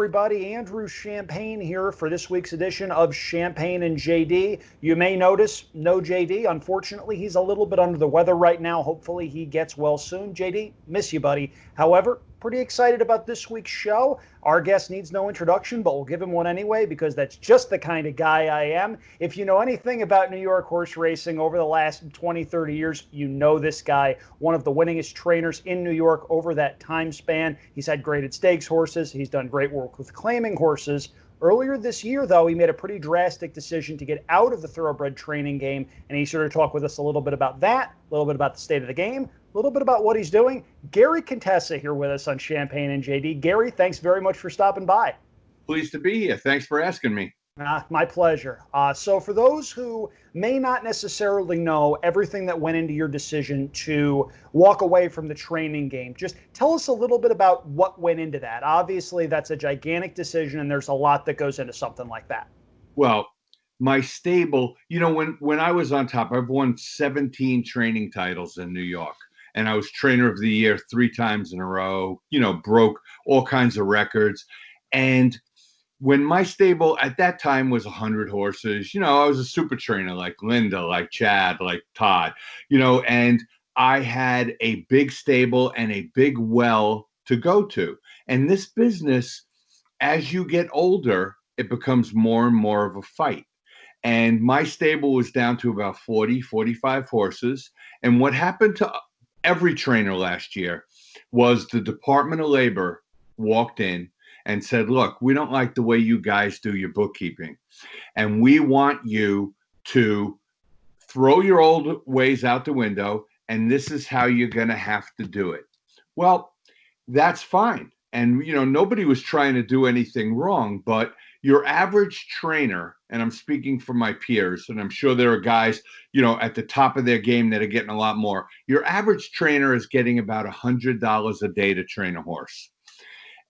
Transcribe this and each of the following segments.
everybody. Andrew Champagne here for this week's edition of Champagne and JD. You may notice no JD. Unfortunately, he's a little bit under the weather right now. Hopefully he gets well soon. JD, miss you, buddy. However, pretty excited about this week's show. Our guest needs no introduction, but we'll give him one anyway because that's just the kind of guy I am. If you know anything about New York horse racing over the last 20, 30 years, you know this guy, one of the winningest trainers in New York over that time span. He's had graded stakes horses. He's done great work with claiming horses. Earlier this year, though, he made a pretty drastic decision to get out of the thoroughbred training game, and he sort of talked with us a little bit about that, a little bit about the state of the game, a little bit about what he's doing. Gary Contessa here with us on Champagne and JD. Gary, thanks very much for stopping by. Pleased to be here. Thanks for asking me. My pleasure. So for those who may not necessarily know everything that went into your decision to walk away from the training game, just tell us a little bit about what went into that. Obviously, that's a gigantic decision, and there's a lot that goes into something like that. Well, my stable, when I was on top, I've won 17 training titles in New York. And I was trainer of the year 3 times in a row, broke all kinds of records. And when my stable at that time was 100 horses, I was a super trainer like Linda, like Chad, like Todd, and I had a big stable and a big well to go to. And this business, as you get older, it becomes more and more of a fight. And my stable was down to about 40, 45 horses. And what happened to every trainer last year was the Department of Labor walked in and said, look, we don't like the way you guys do your bookkeeping. And we want you to throw your old ways out the window. And this is how you're going to have to do it. Well, that's fine. And, nobody was trying to do anything wrong, but your average trainer, and I'm speaking for my peers, and I'm sure there are guys, at the top of their game that are getting a lot more. Your average trainer is getting about $100 a day to train a horse.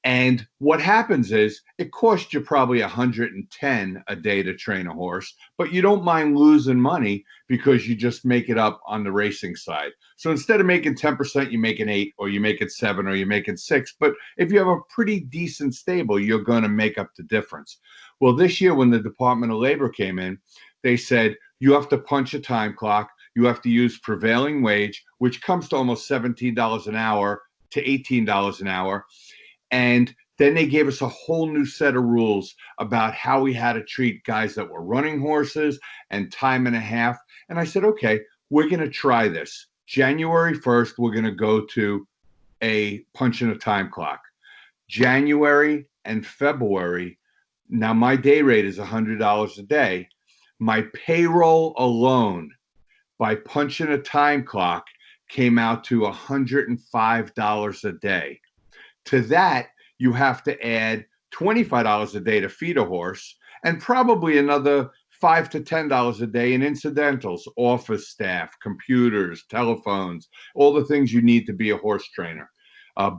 And what happens is it costs you probably $110 a day to train a horse, but you don't mind losing money because you just make it up on the racing side. So instead of making 10%, you make an 8, or you make it 7, or you make it 6. But if you have a pretty decent stable, you're going to make up the difference. Well, this year when the Department of Labor came in, they said you have to punch a time clock. You have to use prevailing wage, which comes to almost $17 an hour to $18 an hour. And then they gave us a whole new set of rules about how we had to treat guys that were running horses and time and a half. And I said, okay, we're going to try this. January 1st, we're going to go to a punch in a time clock. January and February, now my day rate is $100 a day. My payroll alone by punching a time clock came out to $105 a day. To that, you have to add $25 a day to feed a horse and probably another $5 to $10 a day in incidentals, office staff, computers, telephones, all the things you need to be a horse trainer,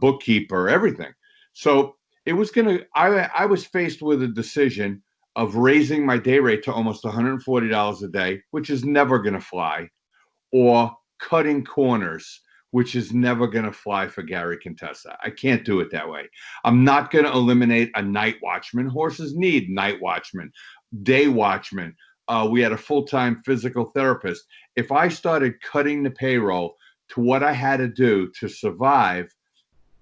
bookkeeper, everything. So it was I was faced with a decision of raising my day rate to almost $140 a day, which is never going to fly, or cutting corners, which is never going to fly for Gary Contessa. I can't do it that way. I'm not going to eliminate a night watchman. Horses need night watchmen, day watchmen. We had a full-time physical therapist. If I started cutting the payroll to what I had to do to survive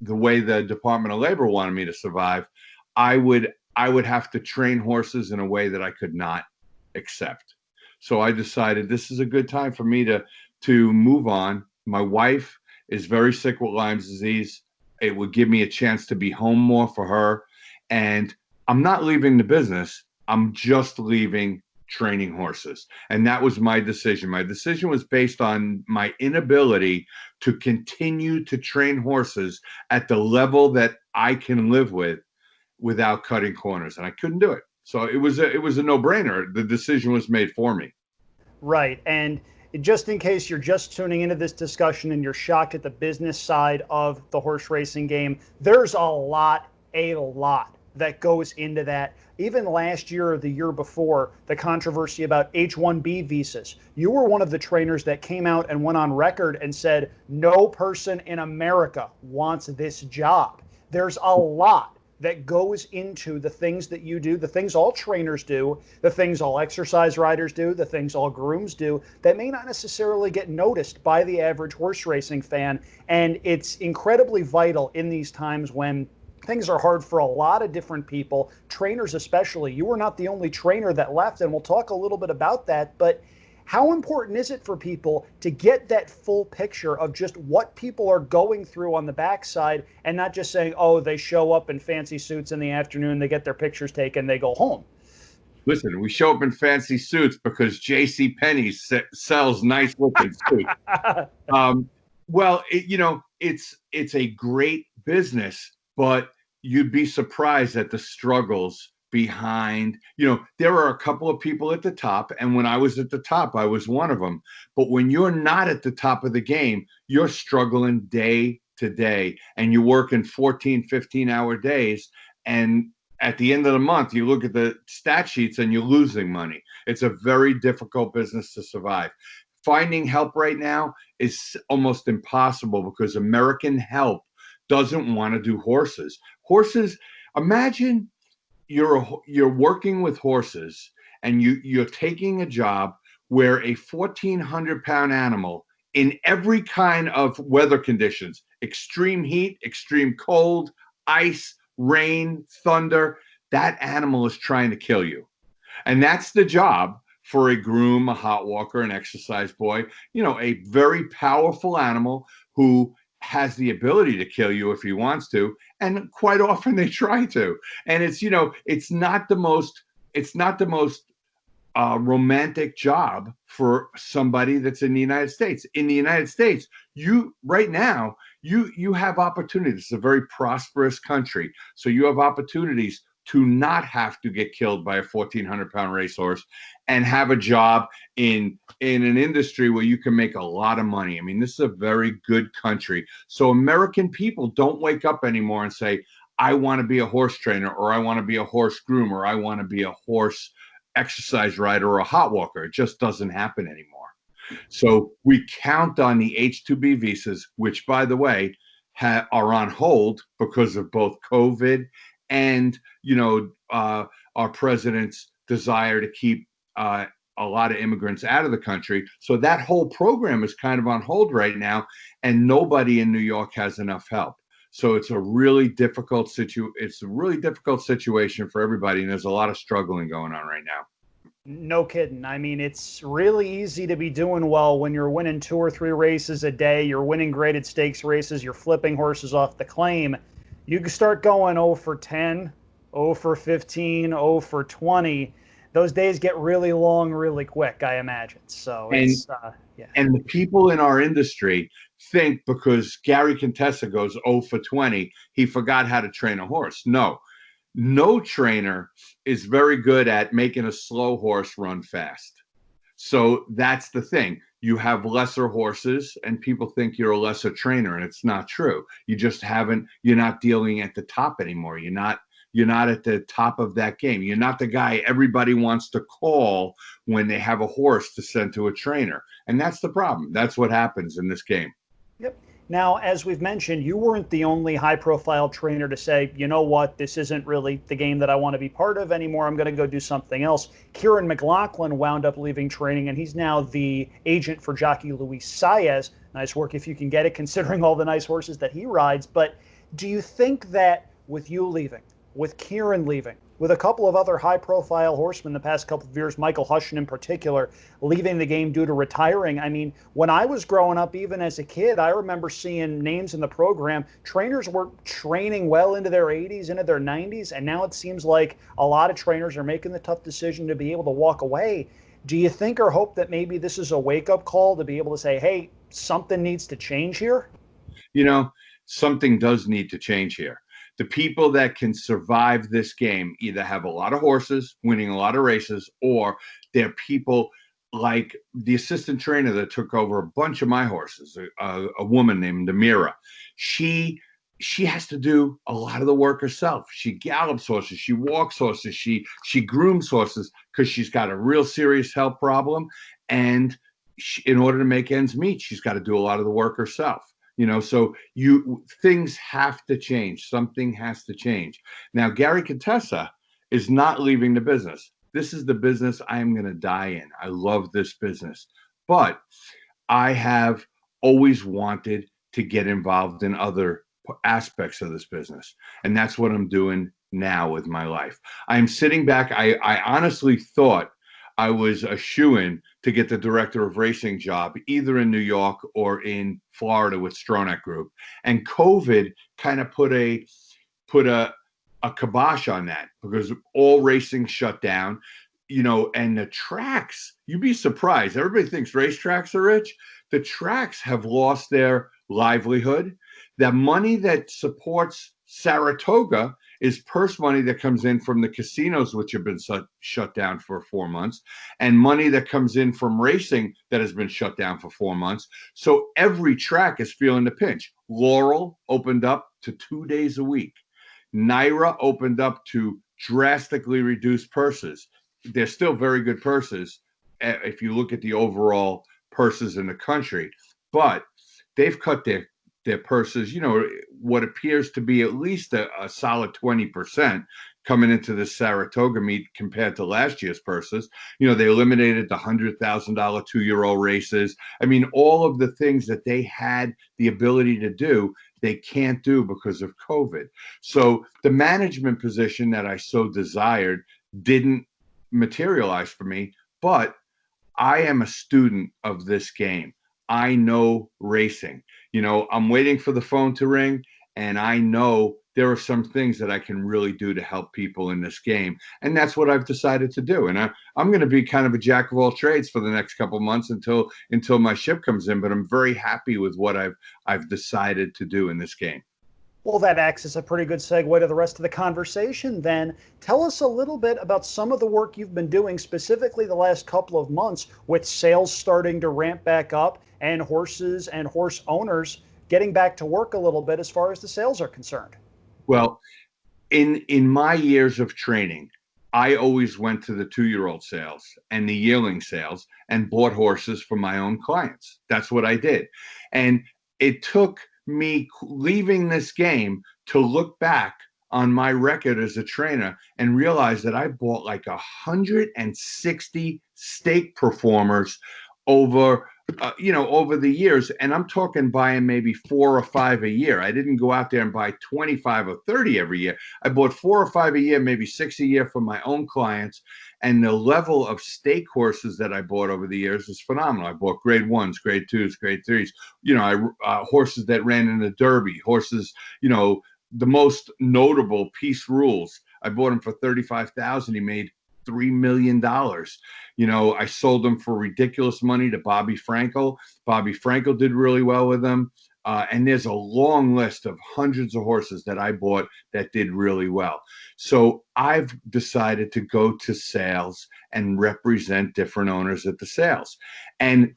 the way the Department of Labor wanted me to survive, I would have to train horses in a way that I could not accept. So I decided this is a good time for me to move on. My wife is very sick with Lyme's disease. It would give me a chance to be home more for her. And I'm not leaving the business. I'm just leaving training horses. And that was my decision. My decision was based on my inability to continue to train horses at the level that I can live with without cutting corners. And I couldn't do it. So it was a no-brainer. The decision was made for me. Right. And just in case you're just tuning into this discussion and you're shocked at the business side of the horse racing game, there's a lot that goes into that. Even last year or the year before, the controversy about H-1B visas. You were one of the trainers that came out and went on record and said, no person in America wants this job. There's a lot that goes into the things that you do, the things all trainers do, the things all exercise riders do, the things all grooms do, that may not necessarily get noticed by the average horse racing fan. And it's incredibly vital in these times when things are hard for a lot of different people, trainers especially. You were not the only trainer that left, and we'll talk a little bit about that. But how important is it for people to get that full picture of just what people are going through on the backside, and not just saying, oh, they show up in fancy suits in the afternoon, they get their pictures taken, they go home? Listen, we show up in fancy suits because J.C. Penney sells nice looking suits. Well, it's a great business, but you'd be surprised at the struggles behind. There are a couple of people at the top, and when I was at the top, I was one of them. But when you're not at the top of the game, you're struggling day to day, and you're working 14, 15-hour days. And at the end of the month, you look at the stat sheets and you're losing money. It's a very difficult business to survive. Finding help right now is almost impossible because American help doesn't want to do horses. Imagine you're working with horses and you're taking a job where a 1,400-pound animal in every kind of weather conditions, extreme heat, extreme cold, ice, rain, thunder, that animal is trying to kill you. And that's the job for a groom, a hot walker, an exercise boy, a very powerful animal who has the ability to kill you if he wants to. And quite often they try to. And it's not the most romantic job for somebody that's in the United States. In the United States, right now, you have opportunities. It's a very prosperous country. So you have opportunities to not have to get killed by a 1,400-pound racehorse and have a job in an industry where you can make a lot of money. I mean, this is a very good country. So American people don't wake up anymore and say, I want to be a horse trainer, or I want to be a horse groom, or I want to be a horse exercise rider or a hot walker. It just doesn't happen anymore. So we count on the H-2B visas, which, by the way, are on hold because of both COVID and our president's desire to keep a lot of immigrants out of the country. So that whole program is kind of on hold right now, and nobody in New York has enough help. So it's a really difficult situation for everybody, and there's a lot of struggling going on right now. No kidding. I mean, it's really easy to be doing well when you're winning 2 or 3 races a day, you're winning graded stakes races, you're flipping horses off the claim. You can start going 0 for 10, 0 for 15, 0 for 20. Those days get really long really quick, I imagine. So it's, yeah. And the people in our industry think because Gary Contessa goes 0 for 20, he forgot how to train a horse. No trainer is very good at making a slow horse run fast. So that's the thing. You have lesser horses and people think you're a lesser trainer, and it's not true. You're not dealing at the top anymore. You're not at the top of that game. You're not the guy everybody wants to call when they have a horse to send to a trainer. And that's the problem. That's what happens in this game. Yep. Now, as we've mentioned, you weren't the only high-profile trainer to say, you know what, this isn't really the game that I want to be part of anymore. I'm going to go do something else. Kieran McLaughlin wound up leaving training, and he's now the agent for jockey Luis Saez. Nice work if you can get it, considering all the nice horses that he rides. But do you think that with you leaving, with Kieran leaving, with a couple of other high-profile horsemen the past couple of years, Michael Hushin in particular, leaving the game due to retiring. I mean, when I was growing up, even as a kid, I remember seeing names in the program. Trainers were training well into their 80s, into their 90s, and now it seems like a lot of trainers are making the tough decision to be able to walk away. Do you think or hope that maybe this is a wake-up call to be able to say, hey, something needs to change here? Something does need to change here. The people that can survive this game either have a lot of horses, winning a lot of races, or they're people like the assistant trainer that took over a bunch of my horses, a woman named NYRA. She has to do a lot of the work herself. She gallops horses, she walks horses, she grooms horses because she's got a real serious health problem. And in order to make ends meet, she's got to do a lot of the work herself. So things have to change. Something has to change. Now, Gary Contessa is not leaving the business. This is the business I am going to die in. I love this business, but I have always wanted to get involved in other aspects of this business. And that's what I'm doing now with my life. I'm sitting back. I honestly thought I was a shoo-in to get the director of racing job, either in New York or in Florida with Stronach Group. And COVID kind of put a kibosh on that because all racing shut down, and the tracks, you'd be surprised. Everybody thinks racetracks are rich. The tracks have lost their livelihood. The money that supports Saratoga is purse money that comes in from the casinos, which have been shut down for 4 months, and money that comes in from racing that has been shut down for 4 months. So every track is feeling the pinch. Laurel opened up to 2 days a week. NYRA opened up to drastically reduce purses. They're still very good purses if you look at the overall purses in the country, but they've cut their purses, what appears to be at least a solid 20% coming into the Saratoga meet compared to last year's purses. They eliminated the $100,000 2-year-old races. I mean, all of the things that they had the ability to do, they can't do because of COVID. So the management position that I so desired didn't materialize for me, but I am a student of this game. I know racing. I'm waiting for the phone to ring, and I know there are some things that I can really do to help people in this game. And that's what I've decided to do. And I'm going to be kind of a jack of all trades for the next couple of months until my ship comes in. But I'm very happy with what I've decided to do in this game. Well, that acts as a pretty good segue to the rest of the conversation then. Tell us a little bit about some of the work you've been doing, specifically the last couple of months, with sales starting to ramp back up and horses and horse owners getting back to work a little bit as far as the sales are concerned. Well, in my years of training, I always went to the 2-year-old sales and the yearling sales and bought horses for my own clients. That's what I did. And it took me leaving this game to look back on my record as a trainer and realize that I bought like 160 stake performers over the years. And I'm talking buying maybe 4 or 5 a year. I didn't go out there and buy 25 or 30 every year. I bought 4 or 5 a year, maybe 6 a year for my own clients. And the level of stake horses that I bought over the years is phenomenal. I bought grade 1s, grade 2s, grade 3s, horses that ran in the Derby, horses, the most notable Peace Rules. I bought him for $35,000. He made $3 million. I sold them for ridiculous money to Bobby Frankel. Bobby Frankel did really well with them. And there's a long list of hundreds of horses that I bought that did really well. So I've decided to go to sales and represent different owners at the sales. And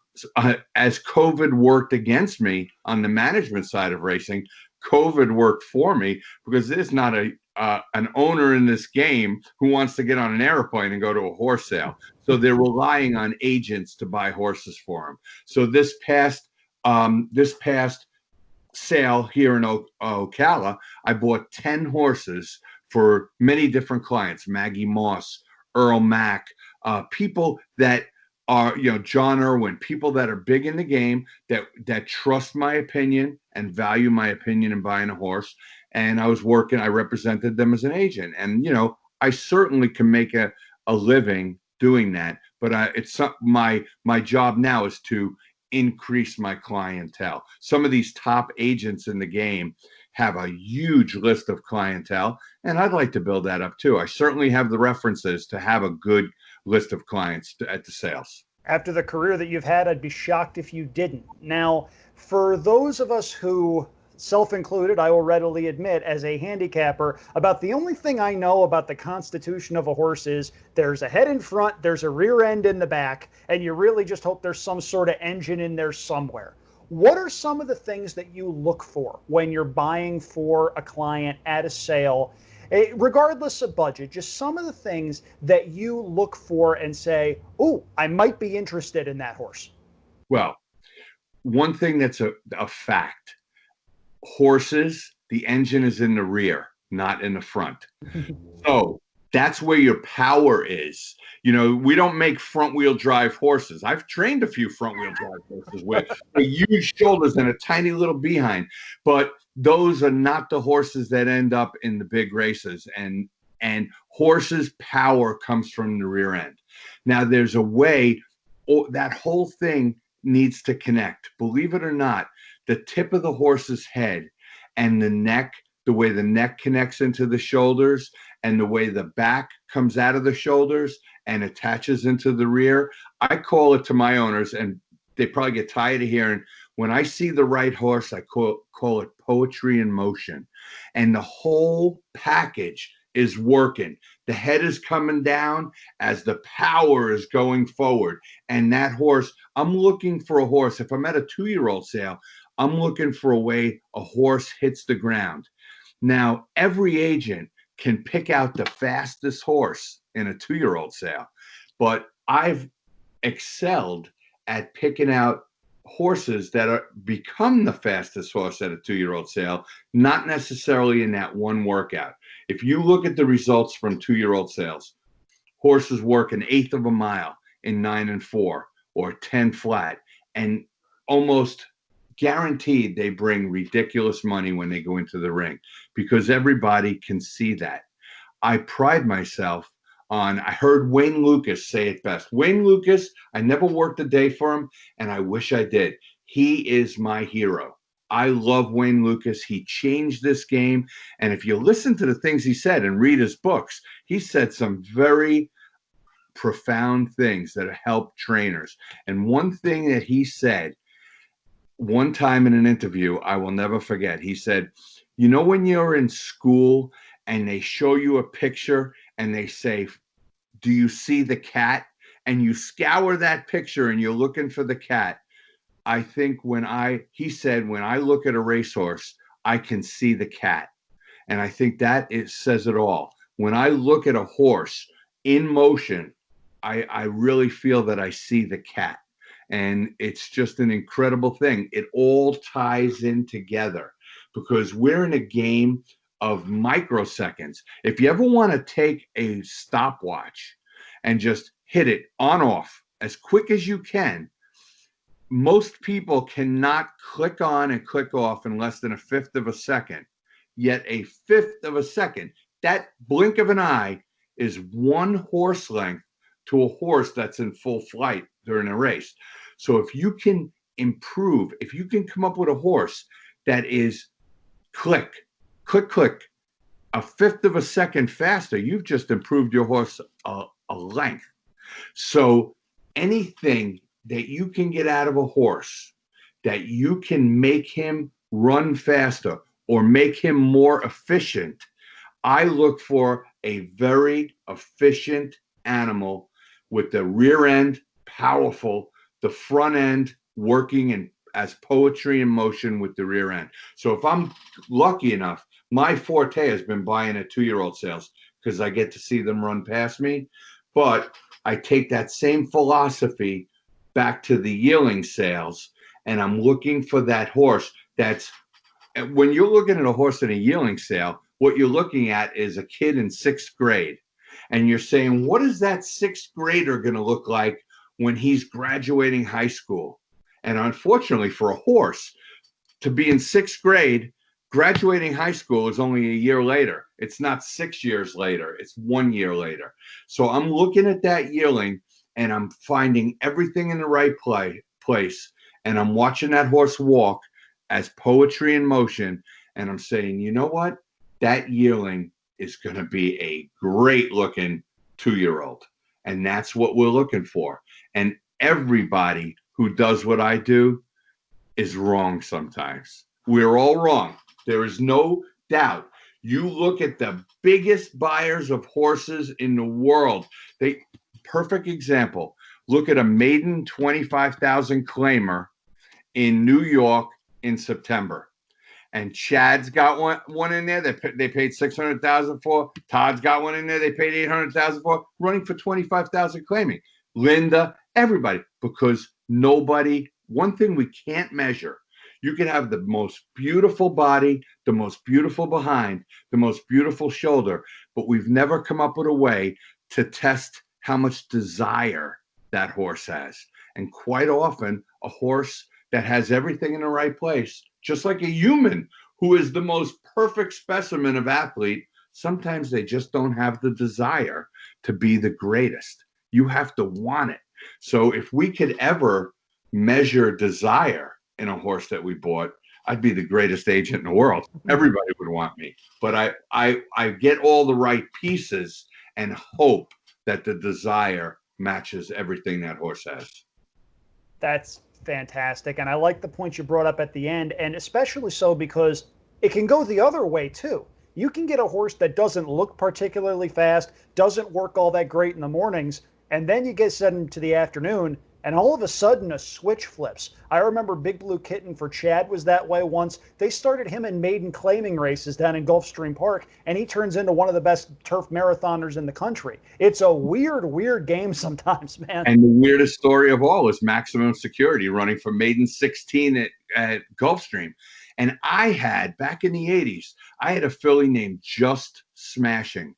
as COVID worked against me on the management side of racing, COVID worked for me because there's not an owner in this game who wants to get on an airplane and go to a horse sale. So they're relying on agents to buy horses for them. So this past sale here in Ocala, I bought 10 horses for many different clients: Maggie Moss, Earl Mack, people that are, John Irwin, people that are big in the game, that trust my opinion and value my opinion in buying a horse. And I represented them as an agent. And, I certainly can make a living doing that. But it's my job now is to increase my clientele. Some of these top agents in the game have a huge list of clientele, and I'd like to build that up too. I certainly have the references to have a good list of clients at the sales. After the career that you've had, I'd be shocked if you didn't. Now, for those of us who, self-included, I will readily admit, as a handicapper, about the only thing I know about the constitution of a horse is there's a head in front, there's a rear end in the back, and you really just hope there's some sort of engine in there somewhere. What are some of the things that you look for when you're buying for a client at a sale, regardless of budget? Just some of the things that you look for and say, "Ooh, I might be interested in that horse." Well, one thing that's a fact horses, the engine is in the rear, not in the front. So that's where your power is. You know, we don't make front wheel drive horses. I've trained a few front wheel drive horses with huge shoulders and a tiny little behind, but those are not the horses that end up in the big races. And horses' power comes from the rear end. Now, there's a way, that whole thing needs to connect. Believe it or not, the tip of the horse's head and the neck, the way the neck connects into the shoulders and the way the back comes out of the shoulders and attaches into the rear. I call it to my owners, and they probably get tired of hearing, when I see the right horse, I call it poetry in motion. And the whole package is working. The head is coming down as the power is going forward. And that horse, I'm looking for a horse. If I'm at a 2-year-old sale, I'm looking for a way a horse hits the ground. Now, every agent can pick out the fastest horse in a 2-year-old sale, but I've excelled at picking out horses that are become the fastest horse at a 2-year-old sale, not necessarily in that one workout. If you look at the results from 2-year-old sales, horses work an eighth of a mile in 9 and 4 or 10 flat, and almost guaranteed they bring ridiculous money when they go into the ring because everybody can see that. I pride myself on, I heard Wayne Lucas say it best. Wayne Lucas, I never worked a day for him, and I wish I did. He is my hero. I love Wayne Lucas. He changed this game. And if you listen to the things he said and read his books, he said some very profound things that help trainers. And one thing that he said one time in an interview, I will never forget, he said, you know, when you're in school and they show you a picture and they say, do you see the cat? And you scour that picture and you're looking for the cat. I think he said, when I look at a racehorse, I can see the cat. And I think that says it all. When I look at a horse in motion, I really feel that I see the cat. And it's just an incredible thing. It all ties in together because we're in a game of microseconds. If you ever want to take a stopwatch and just hit it on off as quick as you can, most people cannot click on and click off in less than a fifth of a second. Yet a fifth of a second, that blink of an eye, is one horse length to a horse that's in full flight during a race. So if you can improve, if you can come up with a horse that is click, click, click, a fifth of a second faster, you've just improved your horse a length. So anything that you can get out of a horse, that you can make him run faster or make him more efficient, I look for a very efficient animal with the rear end powerful, the front end working in as poetry in motion with the rear end. So if I'm lucky enough, my forte has been buying at 2-year-old sales because I get to see them run past me. But I take that same philosophy back to the yearling sales, and I'm looking for that horse that's, when you're looking at a horse in a yearling sale, what you're looking at is a kid in 6th grade. And you're saying, what is that 6th grader going to look like when he's graduating high school? And unfortunately for a horse, to be in 6th grade, graduating high school is only a year later. It's not 6 years later. It's 1 year later. So I'm looking at that yearling and I'm finding everything in the right place. And I'm watching that horse walk as poetry in motion. And I'm saying, you know what? That yearling is going to be a great looking 2-year-old. And that's what we're looking for. And everybody who does what I do is wrong sometimes. We're all wrong. There is no doubt. You look at the biggest buyers of horses in the world. Perfect example. Look at a maiden 25,000 claimer in New York in September. And Chad's got one in there that they paid $600,000 for. Todd's got one in there they paid $800,000 for, running for $25,000 claiming. Linda, everybody, because nobody. One thing we can't measure You can have the most beautiful body, the most beautiful behind, the most beautiful shoulder, but we've never come up with a way to test how much desire that horse has. And quite often, a horse that has everything in the right place, just like a human who is the most perfect specimen of athlete, sometimes they just don't have the desire to be the greatest. You have to want it. So if we could ever measure desire in a horse that we bought, I'd be the greatest agent in the world. Everybody would want me. But I get all the right pieces and hope that the desire matches everything that horse has. That's fantastic. And I like the point you brought up at the end, and especially so because it can go the other way too. You can get a horse that doesn't look particularly fast, doesn't work all that great in the mornings, and then you get sent into the afternoon, and all of a sudden a switch flips. I remember Big Blue Kitten for Chad was that way once. They started him in maiden claiming races down in Gulfstream Park, and he turns into one of the best turf marathoners in the country. It's a weird game sometimes, man. And the weirdest story of all is Maximum Security running for maiden 16 at Gulfstream. And I had, back in the 80s, I had a filly named Just Smashing.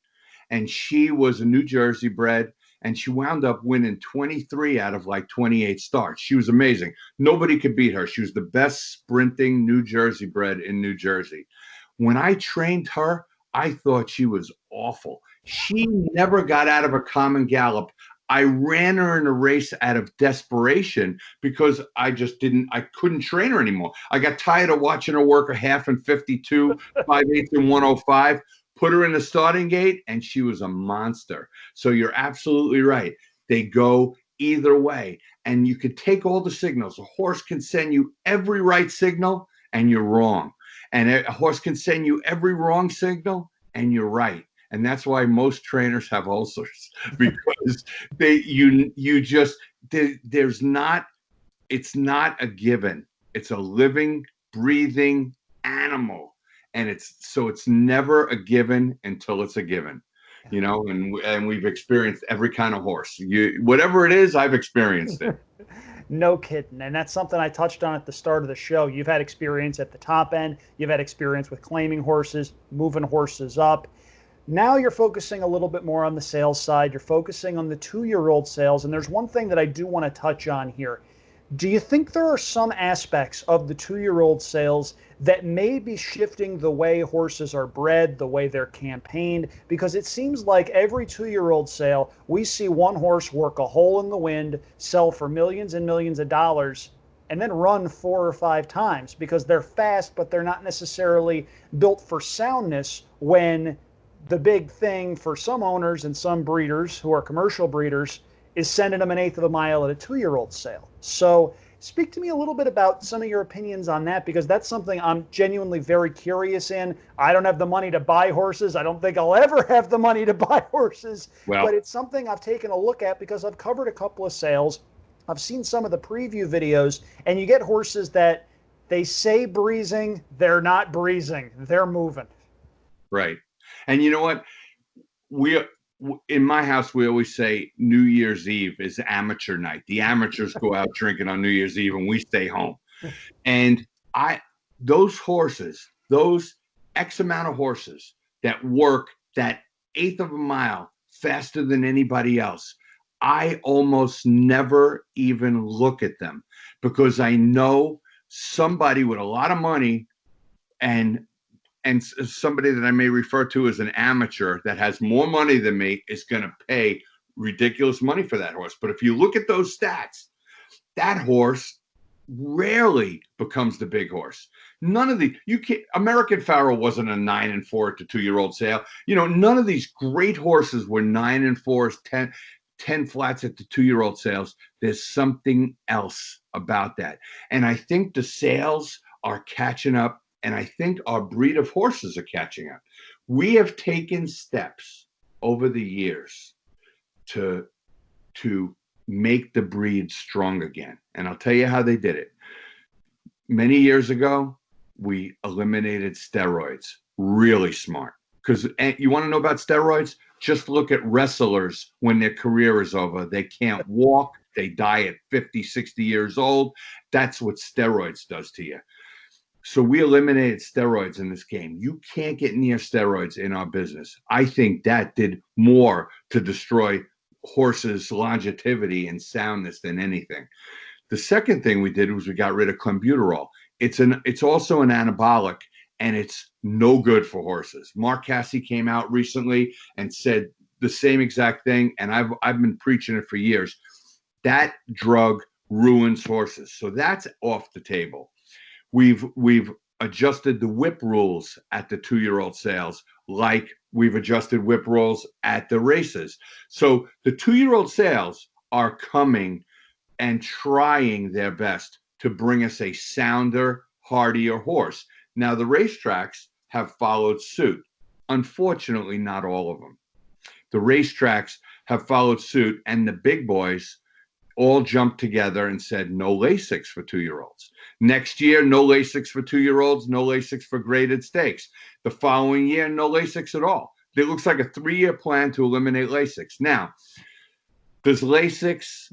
And she was a New Jersey bred, and she wound up winning 23 out of like 28 starts. She was amazing. Nobody could beat her. She was the best sprinting New Jersey bred in New Jersey. When I trained her, I thought she was awful. She never got out of a common gallop. I ran her in a race out of desperation because I couldn't train her anymore. I got tired of watching her work a half and 52, 5/8 and 105. Put her in the starting gate, and she was a monster. So you're absolutely right. They go either way. And you could take all the signals. A horse can send you every right signal, and you're wrong. And a horse can send you every wrong signal, and you're right. And that's why most trainers have ulcers, because it's not a given. It's a living, breathing animal. And it's never a given until it's a given, and we've experienced every kind of horse. Whatever it is, I've experienced it. No kidding. And that's something I touched on at the start of the show. You've had experience at the top end. You've had experience with claiming horses, moving horses up. Now you're focusing a little bit more on the sales side. You're focusing on the 2-year-old sales. And there's one thing that I do want to touch on here. Do you think there are some aspects of the 2-year-old sales that may be shifting the way horses are bred, the way they're campaigned? Because it seems like every 2-year-old sale, we see one horse work a hole in the wind, sell for millions and millions of dollars, and then run 4 or 5 times because they're fast, but they're not necessarily built for soundness, when the big thing for some owners and some breeders who are commercial breeders is sending them 1/8 of a mile at a 2-year-old sale. So speak to me a little bit about some of your opinions on that, because that's something I'm genuinely very curious in. I don't have the money to buy horses. I don't think I'll ever have the money to buy horses, but it's something I've taken a look at because I've covered a couple of sales. I've seen some of the preview videos, and you get horses that they say breezing, they're not breezing, they're moving. Right. And you know what? In my house, we always say New Year's Eve is amateur night. The amateurs go out drinking on New Year's Eve, and we stay home. And those horses, those X amount of horses that work that 1/8 of a mile faster than anybody else, I almost never even look at them, because I know somebody with a lot of money and somebody that I may refer to as an amateur that has more money than me is going to pay ridiculous money for that horse. But if you look at those stats, that horse rarely becomes the big horse. American Pharoah wasn't a 9-4 at the 2-year-old sale. None of these great horses were 9-4s, 10 flats at the 2-year-old sales. There's something else about that. And I think the sales are catching up. And I think our breed of horses are catching up. We have taken steps over the years to make the breed strong again. And I'll tell you how they did it. Many years ago, we eliminated steroids. Really smart. Because you want to know about steroids? Just look at wrestlers when their career is over. They can't walk. They die at 50, 60 years old. That's what steroids does to you. So we eliminated steroids in this game. You can't get near steroids in our business. I think that did more to destroy horses' longevity and soundness than anything. The second thing we did was we got rid of clenbuterol. It's also an anabolic, and it's no good for horses. Mark Cassie came out recently and said the same exact thing, and I've been preaching it for years. That drug ruins horses, so that's off the table. We've adjusted the whip rules at the 2-year-old sales, like we've adjusted whip rules at the races. So the 2-year-old sales are coming and trying their best to bring us a sounder, hardier horse. Now, the racetracks have followed suit. Unfortunately, not all of them. The racetracks have followed suit, and the big boys all jumped together and said no Lasix for 2-year-olds. Next year, no Lasix for 2-year-olds, no Lasix for graded stakes. The following year, no Lasix at all. It looks like a 3-year plan to eliminate Lasix. Now, does Lasix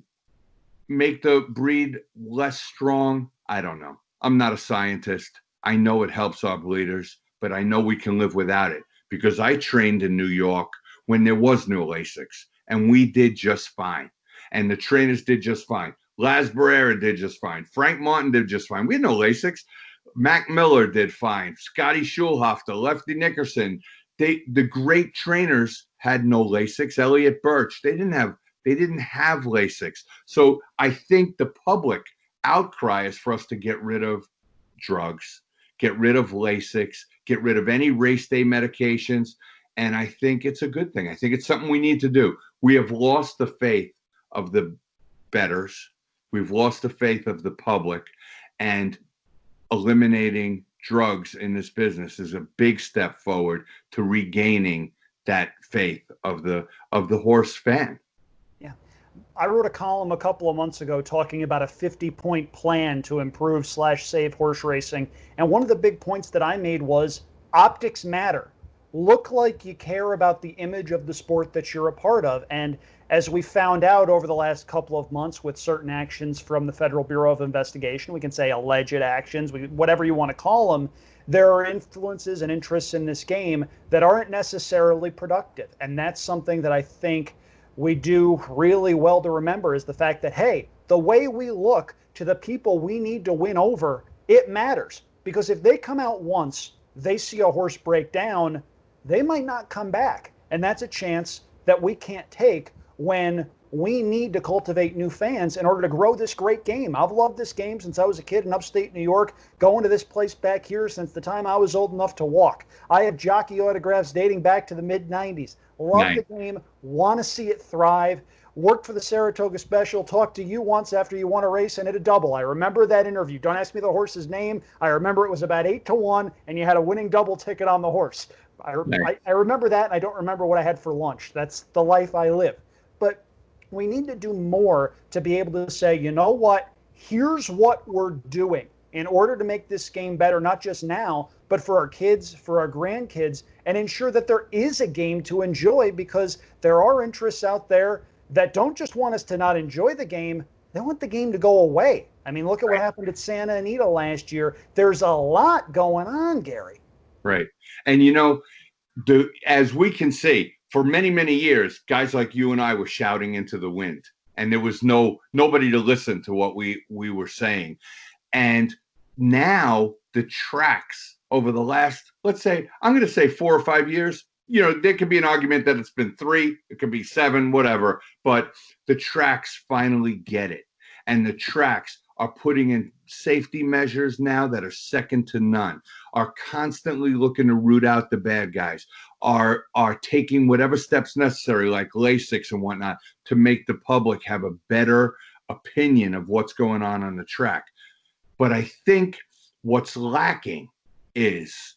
make the breed less strong? I don't know. I'm not a scientist. I know it helps our bleeders, but I know we can live without it because I trained in New York when there was no Lasix, and we did just fine. And the trainers did just fine. Laz Barrera did just fine. Frank Martin did just fine. We had no Lasix. Mac Miller did fine. Scotty Schulhofter, Lefty Nickerson. The great trainers had no Lasix. Elliot Birch. They didn't have Lasix. So I think the public outcry is for us to get rid of drugs, get rid of Lasix, get rid of any race day medications. And I think it's a good thing. I think it's something we need to do. We have lost the faith of the bettors. We've lost the faith of the public, and eliminating drugs in this business is a big step forward to regaining that faith of the horse fan. Yeah. I wrote a column a couple of months ago talking about a 50-point plan to improve / save horse racing. And one of the big points that I made was optics matter. Look like you care about the image of the sport that you're a part of. And as we found out over the last couple of months with certain actions from the Federal Bureau of Investigation, we can say alleged actions, whatever you want to call them, there are influences and interests in this game that aren't necessarily productive. And that's something that I think we do really well to remember, is the fact that, hey, the way we look to the people we need to win over, it matters. Because if they come out once, they see a horse break down, they might not come back. And that's a chance that we can't take when we need to cultivate new fans in order to grow this great game. I've loved this game since I was a kid in upstate New York, going to this place back here since the time I was old enough to walk. I have jockey autographs dating back to the mid-90s. Love the game, want to see it thrive. Worked for the Saratoga Special, talked to you once after you won a race and hit a double. I remember that interview. Don't ask me the horse's name. I remember it was about 8-1, and you had a winning double ticket on the horse. I remember that, and I don't remember what I had for lunch. That's the life I live. But we need to do more to be able to say, you know what, here's what we're doing in order to make this game better, not just now, but for our kids, for our grandkids, and ensure that there is a game to enjoy, because there are interests out there that don't just want us to not enjoy the game, they want the game to go away. I mean, look at what happened at Santa Anita last year. There's a lot going on, Gary. Right. And, you know, as we can see, for many, many years, guys like you and I were shouting into the wind, and there was nobody to listen to what we were saying. And now the tracks over the last, let's say, I'm going to say 4 or 5 years, you know, there could be an argument that it's been 3, it could be 7, whatever, but the tracks finally get it. And the tracks are putting in safety measures now that are second to none, are constantly looking to root out the bad guys, are taking whatever steps necessary, like Lasix and whatnot, to make the public have a better opinion of what's going on the track. But I think what's lacking is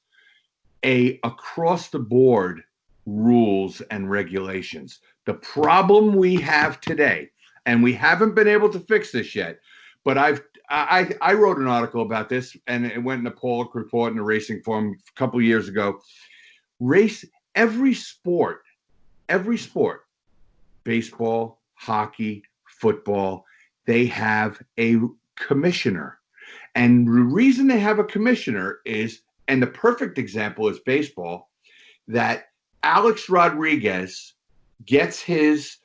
across the board rules and regulations. The problem we have today, and we haven't been able to fix this yet, but I wrote an article about this, and it went in the Pollock Report in the Racing Forum a couple of years ago. Every sport, baseball, hockey, football, they have a commissioner. And the reason they have a commissioner is, and the perfect example is baseball, that Alex Rodriguez gets his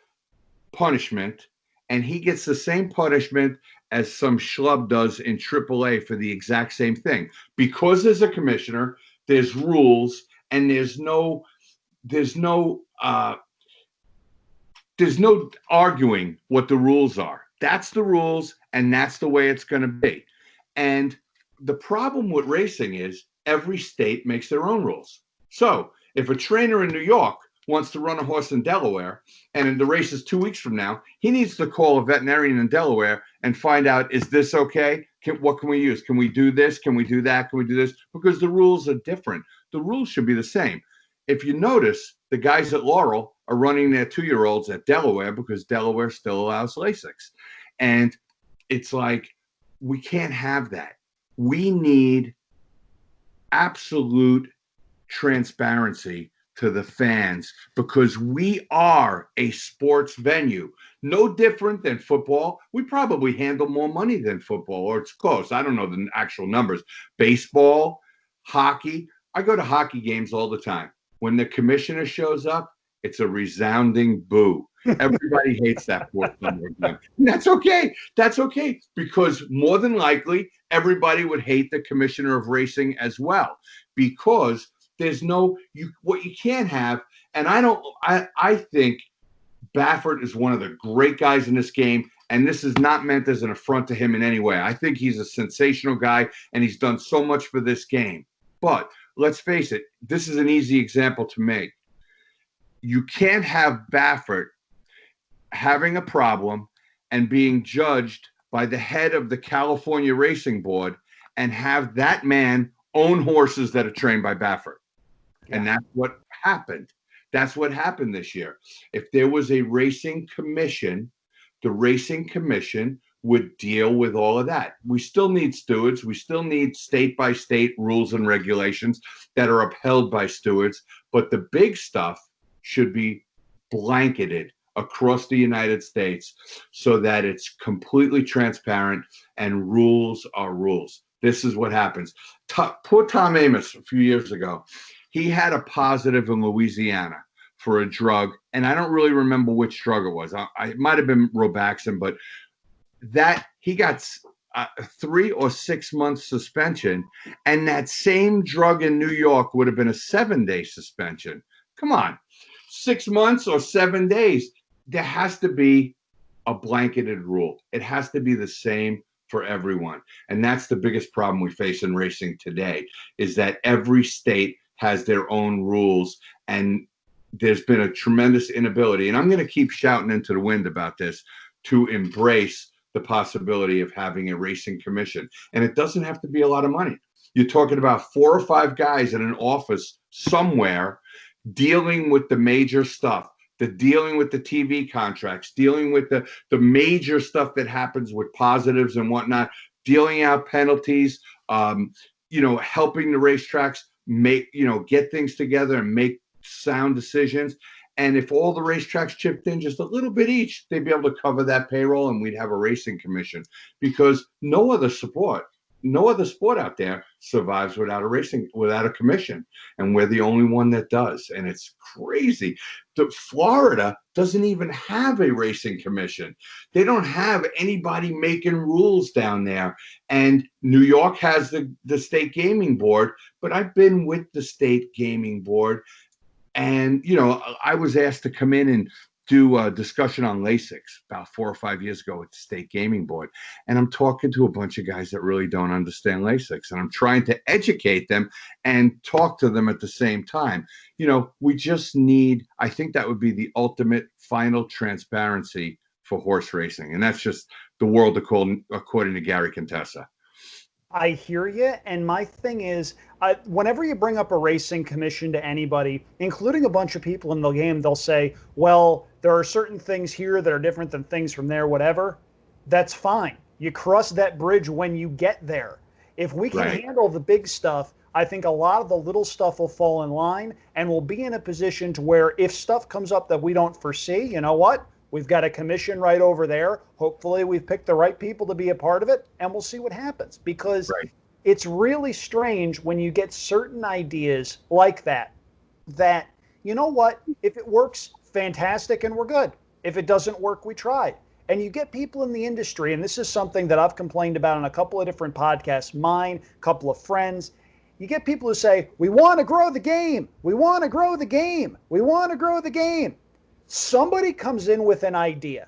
punishment, and he gets the same punishment as some schlub does in AAA for the exact same thing. Because there's a commissioner, there's rules, and there's no arguing what the rules are. That's the rules, and that's the way it's going to be. And the problem with racing is every state makes their own rules. So if a trainer in New York wants to run a horse in Delaware, and the race is 2 weeks from now, he needs to call a veterinarian in Delaware and find out, is this okay? What can we use? Can we do this? Can we do that? Can we do this? Because the rules are different. The rules should be the same. If you notice, the guys at Laurel are running their 2-year-olds at Delaware because Delaware still allows Lasix. And it's like, we can't have that. We need absolute transparency to the fans, because we are a sports venue, no different than football. We probably handle more money than football, or it's close. I don't know the actual numbers. Baseball, hockey. I go to hockey games all the time. When the commissioner shows up, it's a resounding boo. Everybody hates that poor thing. That's okay. That's okay, because more than likely, everybody would hate the commissioner of racing as well, because there's what you can't have. And I think Baffert is one of the great guys in this game. And this is not meant as an affront to him in any way. I think he's a sensational guy, and he's done so much for this game. But let's face it, this is an easy example to make. You can't have Baffert having a problem and being judged by the head of the California Racing Board and have that man own horses that are trained by Baffert. Yeah. And that's what happened. That's what happened this year. If there was a racing commission, the racing commission would deal with all of that. We still need stewards. We still need state-by-state rules and regulations that are upheld by stewards. But the big stuff should be blanketed across the United States so that it's completely transparent and rules are rules. This is what happens. Poor Tom Amos a few years ago, he had a positive in Louisiana for a drug, and I don't really remember which drug it was. It might have been Robaxin, but that he got a 3 or 6 month suspension, and that same drug in New York would have been a 7-day suspension. Come on, 6 months or 7 days. There has to be a blanketed rule. It has to be the same for everyone. And that's the biggest problem we face in racing today, is that every state has their own rules, and there's been a tremendous inability, and I'm going to keep shouting into the wind about this, to embrace the possibility of having a racing commission. And it doesn't have to be a lot of money. You're talking about 4 or 5 guys in an office somewhere dealing with the major stuff, dealing with the TV contracts, dealing with the major stuff that happens with positives and whatnot, dealing out penalties, helping the racetracks get things together and make sound decisions. And if all the racetracks chipped in just a little bit each, they'd be able to cover that payroll, and we'd have a racing commission, because no other sport out there survives without a commission. And we're the only one that does. And it's crazy. Florida doesn't even have a racing commission. They don't have anybody making rules down there. And New York has the state gaming board, but I've been with the state gaming board. And, I was asked to come in and do a discussion on Lasix about 4 or 5 years ago at the state gaming board. And I'm talking to a bunch of guys that really don't understand Lasix, and I'm trying to educate them and talk to them at the same time. We just need, I think that would be the ultimate final transparency for horse racing. And that's just the world according to Gary Contessa. I hear you. And my thing is, whenever you bring up a racing commission to anybody, including a bunch of people in the game, they'll say, well, there are certain things here that are different than things from there, whatever. That's fine. You cross that bridge when you get there. If we can handle the big stuff, I think a lot of the little stuff will fall in line, and we'll be in a position to where if stuff comes up that we don't foresee, you know what? We've got a commission right over there. Hopefully we've picked the right people to be a part of it, and we'll see what happens, because Right. it's really strange when you get certain ideas like that, you know what, if it works, fantastic, and we're good. If it doesn't work, we tried. And you get people in the industry, and this is something that I've complained about on a couple of different podcasts, mine, a couple of friends. You get people who say, we want to grow the game. We want to grow the game. We want to grow the game. Somebody comes in with an idea,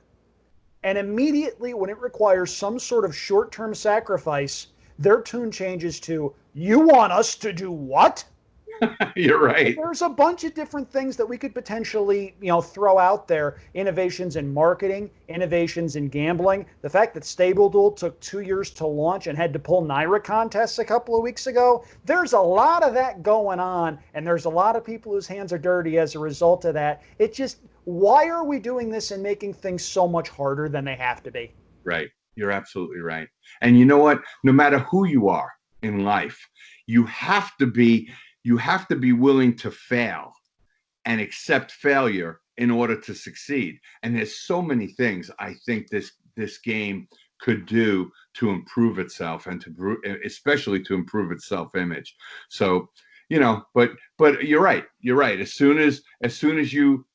and immediately when it requires some sort of short-term sacrifice, their tune changes to, you want us to do what? You're right. There's a bunch of different things that we could potentially, throw out there. Innovations in marketing, innovations in gambling. The fact that Stable Duel took 2 years to launch and had to pull NYRA contests a couple of weeks ago. There's a lot of that going on, and there's a lot of people whose hands are dirty as a result of that. It just, why are we doing this and making things so much harder than they have to be? Right. You're absolutely right. And you know what? No matter who you are in life, you have to be willing to fail and accept failure in order to succeed. And there's so many things I think this game could do to improve itself, and especially to improve its self-image. So, but you're right. You're right. As soon as you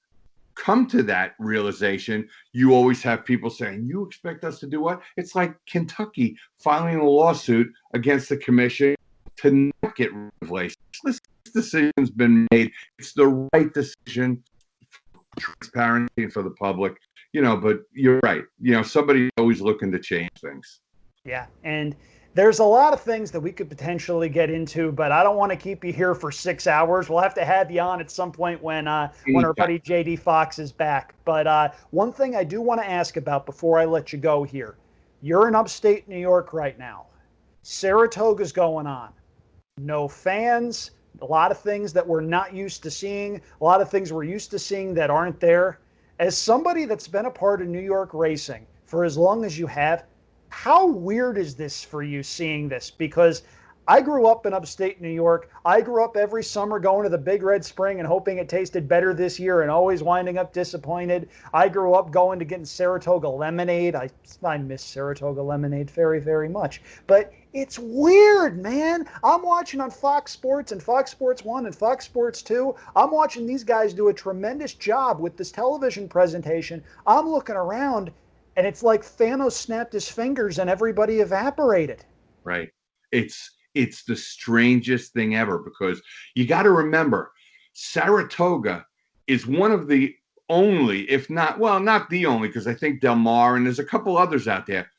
come to that realization, you always have people saying, you expect us to do what? It's like Kentucky filing a lawsuit against the commission to not get rid of laces. This decision's been made. It's the right decision for transparency and for the public, but you're right. Somebody's always looking to change things. Yeah. And there's a lot of things that we could potentially get into, but I don't want to keep you here for 6 hours. We'll have to have you on at some point when our buddy JD Fox is back. But one thing I do want to ask about before I let you go here, you're in upstate New York right now. Saratoga's going on. No fans, a lot of things that we're not used to seeing, a lot of things we're used to seeing that aren't there. As somebody that's been a part of New York racing for as long as you have, how weird is this for you seeing this? Because I grew up in upstate New York. I grew up every summer going to the Big Red Spring and hoping it tasted better this year and always winding up disappointed. I grew up going to getting Saratoga lemonade. I miss Saratoga lemonade very, very much. But it's weird, man. I'm watching on Fox Sports and Fox Sports 1 and Fox Sports 2. I'm watching these guys do a tremendous job with this television presentation. I'm looking around, and it's like Thanos snapped his fingers and everybody evaporated. Right. It's the strangest thing ever, because you got to remember, Saratoga is one of the only, if not, well, not the only, because I think Del Mar and there's a couple others out there,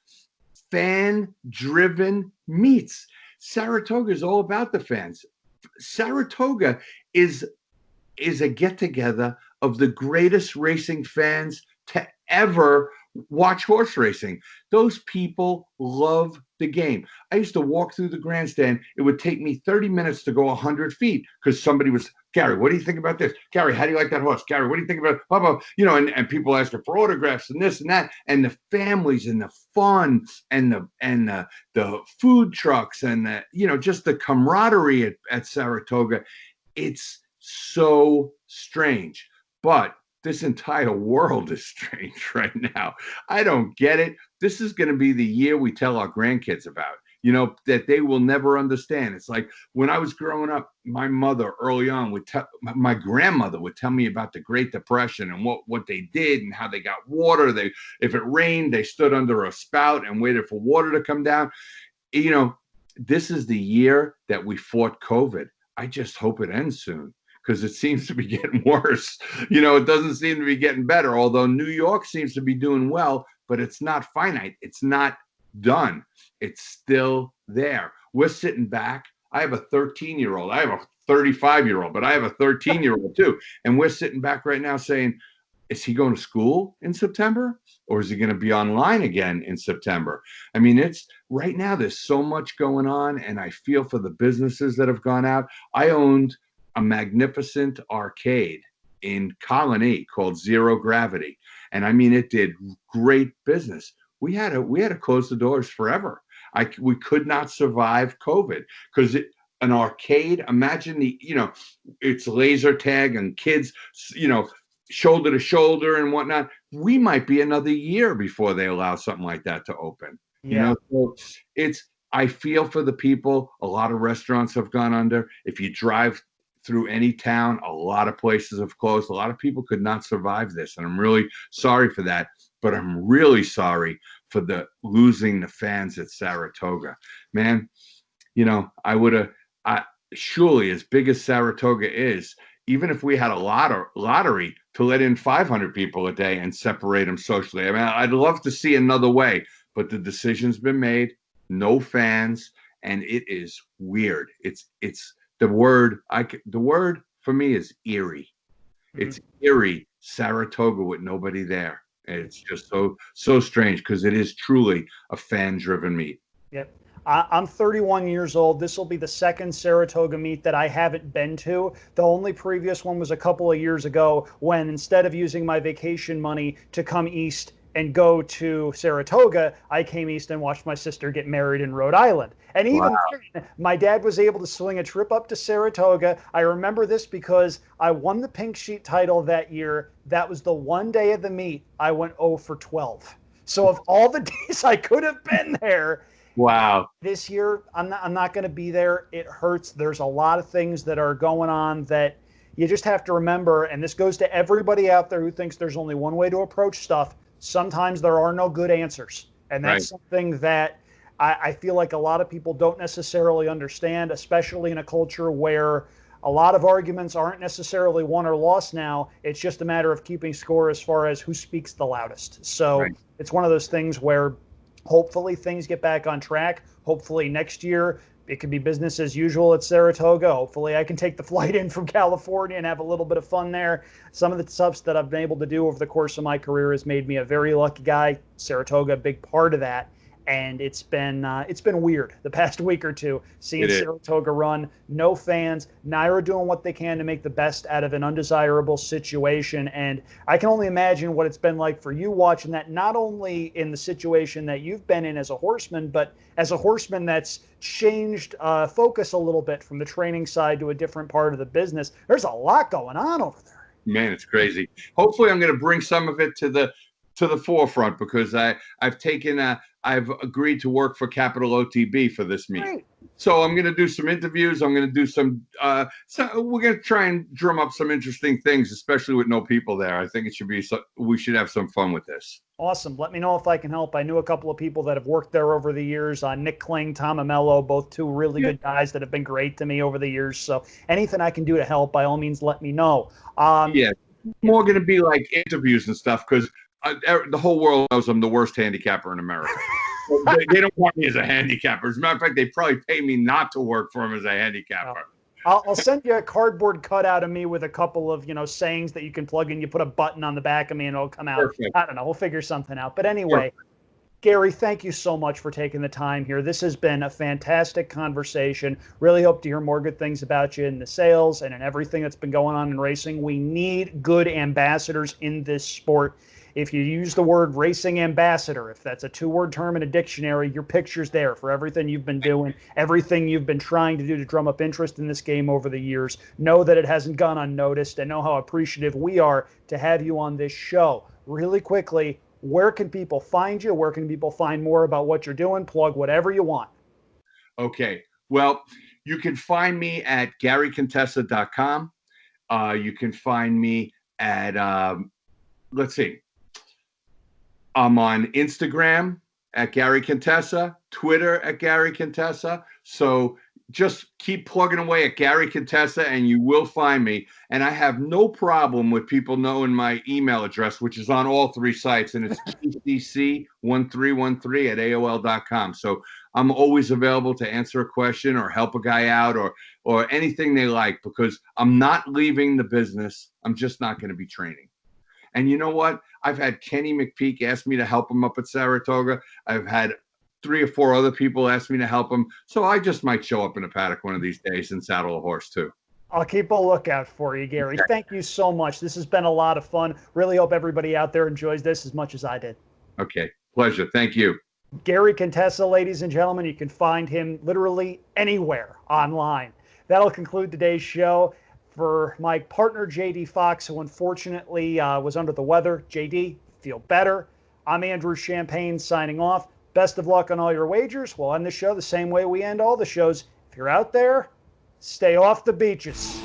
fan-driven meets. Saratoga is all about the fans. Saratoga is a get-together of the greatest racing fans to ever watch horse racing. Those people love the game. I used to walk through the grandstand. It would take me 30 minutes to go 100 feet because somebody was, Gary, what do you think about this? Gary, how do you like that horse? Gary, what do you think about blah, blah, and people asking for autographs and this and that, and the families and the fun and the food trucks and just the camaraderie at Saratoga. It's so strange, but this entire world is strange right now. I don't get it. This is going to be the year we tell our grandkids about, that they will never understand. It's like when I was growing up, my mother early on my grandmother would tell me about the Great Depression and what they did and how they got water. If it rained, they stood under a spout and waited for water to come down. This is the year that we fought COVID. I just hope it ends soon, because it seems to be getting worse. It doesn't seem to be getting better, although New York seems to be doing well, but it's not finite. It's not done. It's still there. We're sitting back. I have a 13-year-old. I have a 35-year-old, but I have a 13-year-old too. And we're sitting back right now saying, is he going to school in September, or is he going to be online again in September? I mean, it's right now, there's so much going on, and I feel for the businesses that have gone out. I owned a magnificent arcade in Colony called Zero Gravity. And I mean, it did great business. We had to close the doors forever. We could not survive COVID because an arcade, imagine it's laser tag and kids, shoulder to shoulder and whatnot, we might be another year before they allow something like that to open. Yeah. So I feel for the people. A lot of restaurants have gone under. If you drive through any town, a lot of places have closed. A lot of people could not survive this, and I'm really sorry for that. But I'm really sorry for losing the fans at Saratoga, man. Surely, as big as Saratoga is, even if we had a lottery to let in 500 people a day and separate them socially, I mean, I'd love to see another way, but the decision's been made. No fans, and it is weird. It's the word for me is eerie. It's eerie, Saratoga with nobody there. It's just so strange because it is truly a fan-driven meet. Yep. I'm 31 years old. This will be the second Saratoga meet that I haven't been to. The only previous one was a couple of years ago when, instead of using my vacation money to come east and go to Saratoga, I came east and watched my sister get married in Rhode Island. And even then, my dad was able to swing a trip up to Saratoga. I remember this because I won the pink sheet title that year. That was the one day of the meet I went 0 for 12. So of all the days I could have been there, wow. This year I'm not going to be there. It hurts. There's a lot of things that are going on that you just have to remember. And this goes to everybody out there who thinks there's only one way to approach stuff. Sometimes there are no good answers. And that's something that I feel like a lot of people don't necessarily understand, especially in a culture where a lot of arguments aren't necessarily won or lost now. It's just a matter of keeping score as far as who speaks the loudest. So it's one of those things where hopefully things get back on track. Hopefully next year it could be business as usual at Saratoga. Hopefully I can take the flight in from California and have a little bit of fun there. Some of the stuff that I've been able to do over the course of my career has made me a very lucky guy. Saratoga, a big part of that. And it's been weird the past week or two, seeing Saratoga run, no fans, NYRA doing what they can to make the best out of an undesirable situation. And I can only imagine what it's been like for you watching that, not only in the situation that you've been in as a horseman, but as a horseman that's changed focus a little bit from the training side to a different part of the business. There's a lot going on over there. Man, it's crazy. Hopefully I'm going to bring some of it to the forefront, because I've agreed to work for Capital OTB for this meet. Great. So I'm going to do some interviews. I'm going to do some, so we're going to try and drum up some interesting things, especially with no people there. I think we should have some fun with this. Awesome. Let me know if I can help. I knew a couple of people that have worked there over the years. Nick Kling, Tom Amello, both two really good guys that have been great to me over the years. So anything I can do to help, by all means, let me know. More going to be like interviews and stuff, because the whole world knows I'm the worst handicapper in America. They don't want me as a handicapper. As a matter of fact, they probably pay me not to work for them as a handicapper. I'll send you a cardboard cutout of me with a couple of, sayings that you can plug in. You put a button on the back of me and it'll come out. Perfect. I don't know. We'll figure something out. But anyway, Gary, thank you so much for taking the time here. This has been a fantastic conversation. Really hope to hear more good things about you in the sales and in everything that's been going on in racing. We need good ambassadors in this sport. If you use the word racing ambassador, if that's a two-word term in a dictionary, your picture's there for everything you've been doing, everything you've been trying to do to drum up interest in this game over the years. Know that it hasn't gone unnoticed, and know how appreciative we are to have you on this show. Really quickly, where can people find you? Where can people find more about what you're doing? Plug whatever you want. Okay. Well, you can find me at GaryContessa.com. You can find me at, let's see. I'm on Instagram at Gary Contessa, Twitter at Gary Contessa. So just keep plugging away at Gary Contessa and you will find me. And I have no problem with people knowing my email address, which is on all three sites, and it's gcc1313 at AOL.com. So I'm always available to answer a question or help a guy out or anything they like, because I'm not leaving the business. I'm just not going to be training. And you know what? I've had Kenny McPeak ask me to help him up at Saratoga. I've had 3 or 4 other people ask me to help him. So I just might show up in a paddock one of these days and saddle a horse too. I'll keep a lookout for you, Gary. Okay. Thank you so much. This has been a lot of fun. Really hope everybody out there enjoys this as much as I did. Okay. Pleasure. Thank you. Gary Contessa, ladies and gentlemen. You can find him literally anywhere online. That'll conclude today's show. For my partner, JD Fox, who unfortunately was under the weather. JD, feel better. I'm Andrew Champagne signing off. Best of luck on all your wagers. We'll end the show the same way we end all the shows. If you're out there, stay off the beaches.